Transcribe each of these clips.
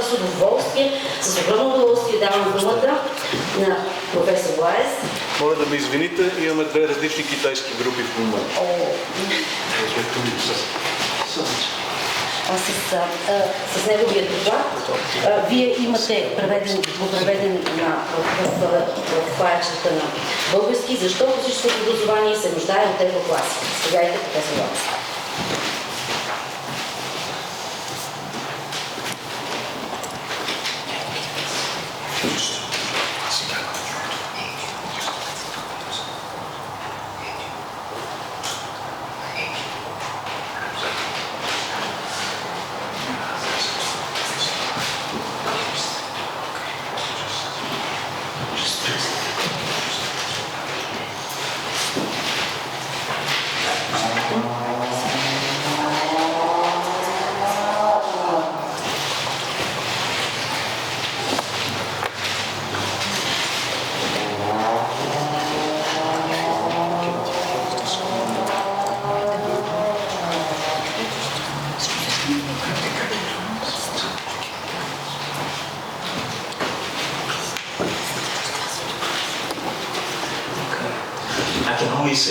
с удоволствие, давам думата на професор Лаес. Моля да ме извините, имаме две различни китайски групи в момента. С неговия доклад. Вие имате преведен в файлчета на български, защо класическото образование се нуждае от Euroclassica. Заповядайте, професор Лаес.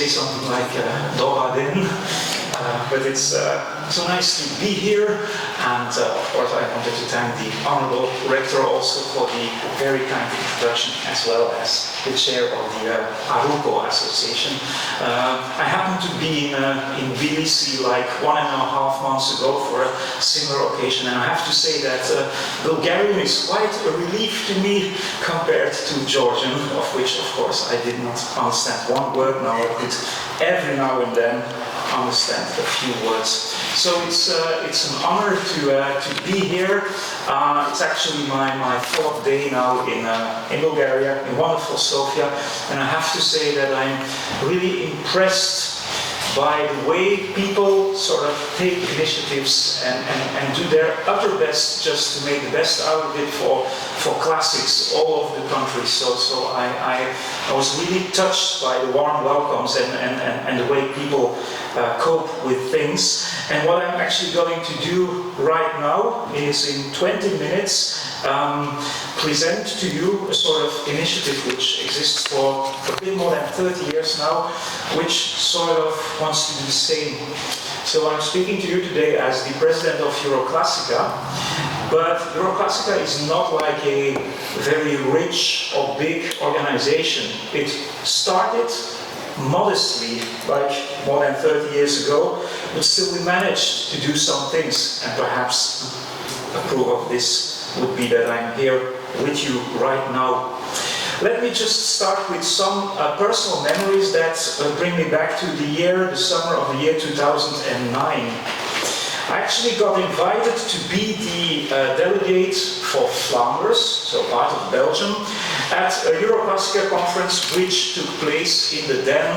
Say something like Doba Den, but it's so nice to be here, and of course I wanted to thank the Honorable Rector also for the very kind introduction, as well as the chair of the Aruko Association. I happened to be in Tbilisi like 1.5 months ago for a similar occasion, and I have to say that Bulgarian is quite a relief to me compared to Georgian, of which of course I did not understand one word. Now I could every now and then understand a few words. So it's an honor to be here. It's actually my 4th day now in Bulgaria, in wonderful Sofia, and I have to say that I'm really impressed by the way people sort of take initiatives and do their utter best just to make the best out of it for classics all over the country. So I was really touched by the warm welcomes and the way people cope with things. And what I'm actually going to do right now is in 20 minutes present to you a sort of initiative which exists for a bit more than 30 years now, which sort of wants to do the same. So I'm speaking to you today as the president of Euroclassica, but Euroclassica is not like a very rich or big organization. It started modestly, like more than 30 years ago, but still we managed to do some things, and perhaps a proof of this would be that I'm here with you right now. Let me just start with some personal memories that bring me back to the summer of the year 2009. I actually got invited to be the delegate for Flanders, so part of Belgium, at a Euroclassica conference which took place in the then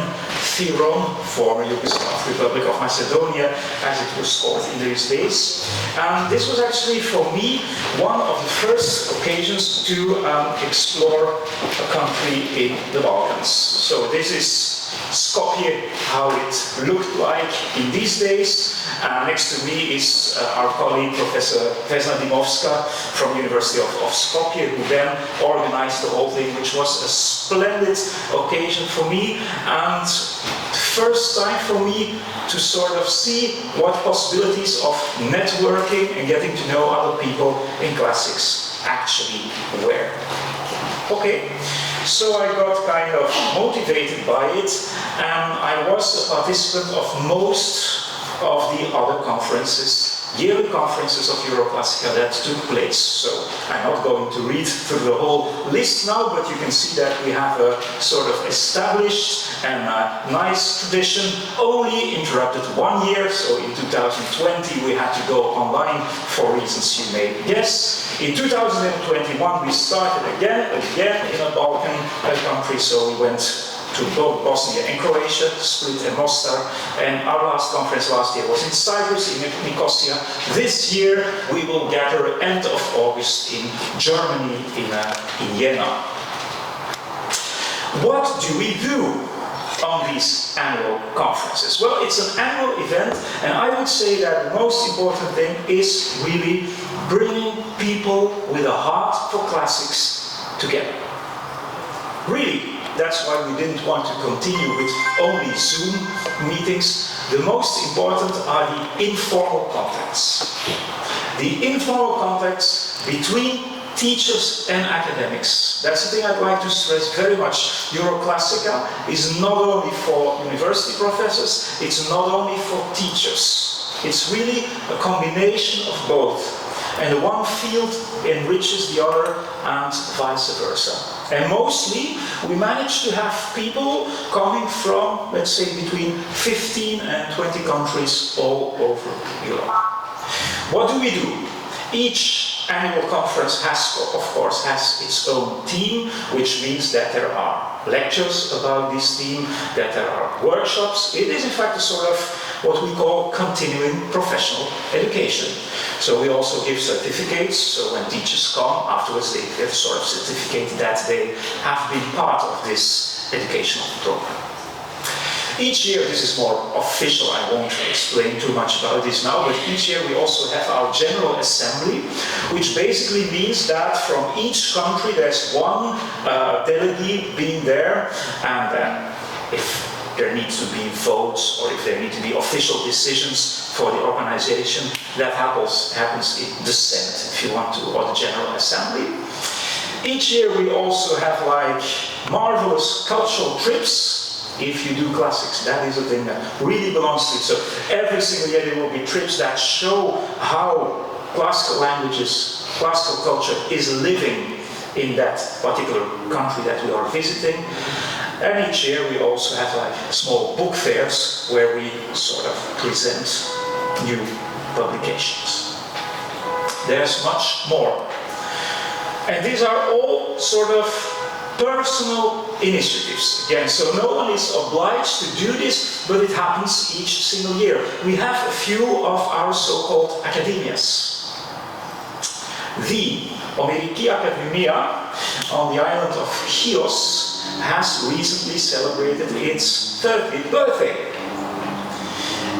Fyrom, former Yugoslav Republic of Macedonia, as it was called in those days. And this was actually for me one of the first occasions to explore a country in the Balkans. So this is Skopje, how it looked like in these days. Next to me is our colleague, Professor Vesna Dimovska from the University of Skopje, who then organized the whole thing, which was a splendid occasion for me, and first time for me to sort of see what possibilities of networking and getting to know other people in classics actually were. Okay. So I got kind of motivated by it, and I was a participant of most of the other conferences, yearly conferences of Euroclassica that took place. So I'm not going to read through the whole list now, but you can see that we have a sort of established and nice tradition, only interrupted 1 year. So in 2020 we had to go online for reasons you may guess. In 2021 we started again in a Balkan country, so we went to both Bosnia and Croatia, Split and Mostar, and our last conference last year was in Cyprus, in Nicosia. This year we will gather end of August in Germany, in Jena. What do we do on these annual conferences? Well, it's an annual event, and I would say that the most important thing is really bringing people with a heart for classics together. Really, that's why we didn't want to continue with only Zoom meetings. The most important are the informal contacts. The informal contacts between teachers and academics. That's the thing I'd like to stress very much. Euroclassica is not only for university professors, it's not only for teachers. It's really a combination of both. And the one field enriches the other and vice versa. And mostly we manage to have people coming from, let's say, between 15 and 20 countries all over Europe. What do we do? Each annual conference of course, has its own theme, which means that there are lectures about this theme, that there are workshops. It is in fact a sort of what we call continuing professional education. So we also give certificates, so when teachers come, afterwards they get a sort of certificate that they have been part of this educational program. Each year, this is more official, I won't explain too much about this now, but each year we also have our General Assembly, which basically means that from each country there's one delegate being there, and then if there needs to be votes or if there need to be official decisions for the organization, that happens in the Senate, if you want to, or the General Assembly. Each year we also have like marvelous cultural trips. If you do classics, that is a thing that really belongs to it. So every single year there will be trips that show how classical languages, classical culture is living in that particular country that we are visiting. And each year we also have like small book fairs where we sort of present new publications. There's much more. And these are all sort of personal initiatives. Again, so no one is obliged to do this, but it happens each single year. We have a few of our so-called academias. The Ameriki Academia on the island of Chios has recently celebrated its 30th birthday.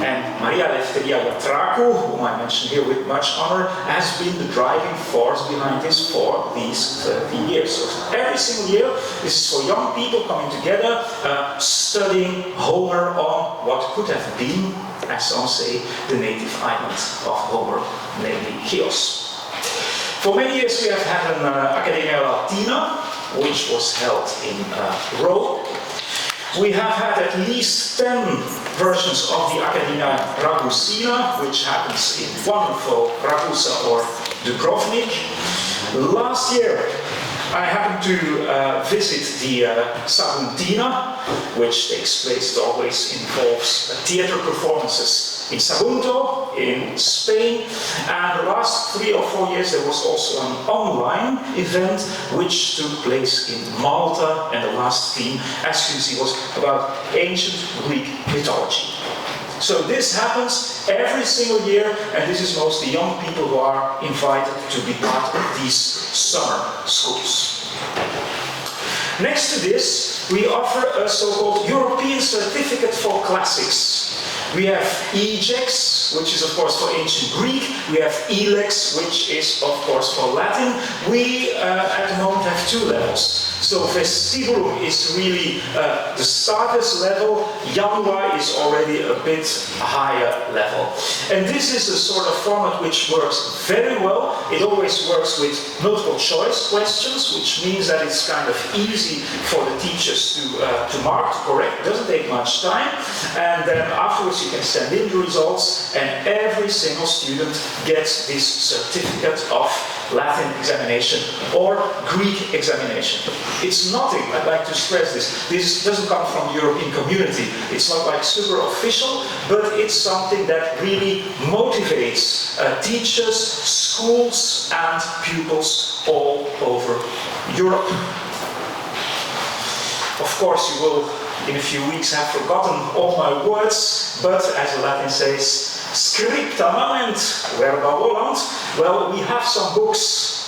And Maria Lefteria Yatraku, whom I mention here with much honor, has been the driving force behind this for these 30 years. So every single year, this is for young people coming together, studying Homer on what could have been, as some say, the native island of Homer, namely Chios. For many years we have had an Academia Latina, which was held in Rome. We have had at least 10 versions of the Academia Ragusina, which happens in wonderful Ragusa or Dubrovnik. Last year, I happened to visit the Saguntina, which takes place, it always involves theater performances in Sagunto, in Spain, and the last 3 or 4 years there was also an online event which took place in Malta, and the last theme, as you see, was about ancient Greek mythology. So this happens every single year, and this is mostly young people who are invited to be part of these summer schools. Next to this, we offer a so-called European Certificate for Classics. We have EJEX, which is of course for ancient Greek. We have ELEX, which is of course for Latin. We at the moment have 2 levels. So Vestiburum is really the starters level. Janua is already a bit higher level. And this is a sort of format which works very well. It always works with multiple choice questions, which means that it's kind of easy for the teachers to mark, to correct. It doesn't take much time. And then afterwards you can send in the results, and every single student gets this certificate of Latin examination or Greek examination. It's nothing, I'd like to stress this. This doesn't come from the European community. It's not like super official, but it's something that really motivates teachers, schools and pupils all over Europe. Of course you will in a few weeks have forgotten all my words, but as the Latin says, scripta manent, verba volant. Well, we have some books.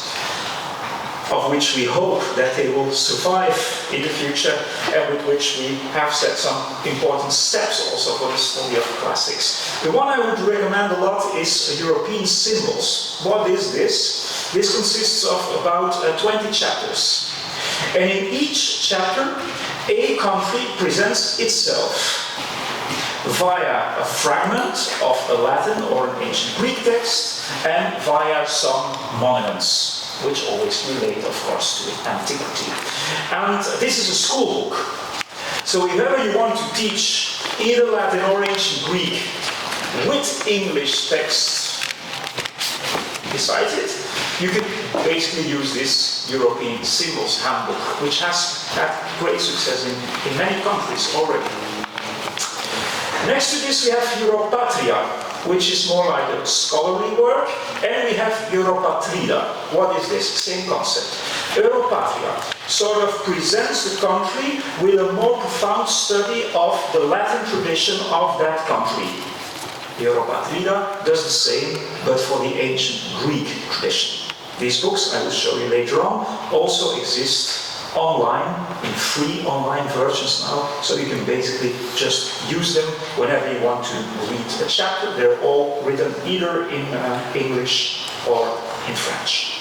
of which we hope that they will survive in the future, and with which we have set some important steps also for the study of classics. The one I would recommend a lot is European Symbols. What is this? This consists of about 20 chapters. And in each chapter, a country presents itself via a fragment of a Latin or an ancient Greek text and via some monuments, which always relate, of course, to antiquity. And this is a school book. So if ever you want to teach either Latin or ancient Greek with English text besides it, you can basically use this European Symbols Handbook, which has had great success in many countries already. Next to this we have Europatria, which is more like a scholarly work, and we have Europatrida. What is this? Same concept. Europatria sort of presents the country with a more profound study of the Latin tradition of that country. Europatrida does the same, but for the ancient Greek tradition. These books, I will show you later on, also exist online, in free online versions now, so you can basically just use them whenever you want to read a chapter. They're all written either in English or in French.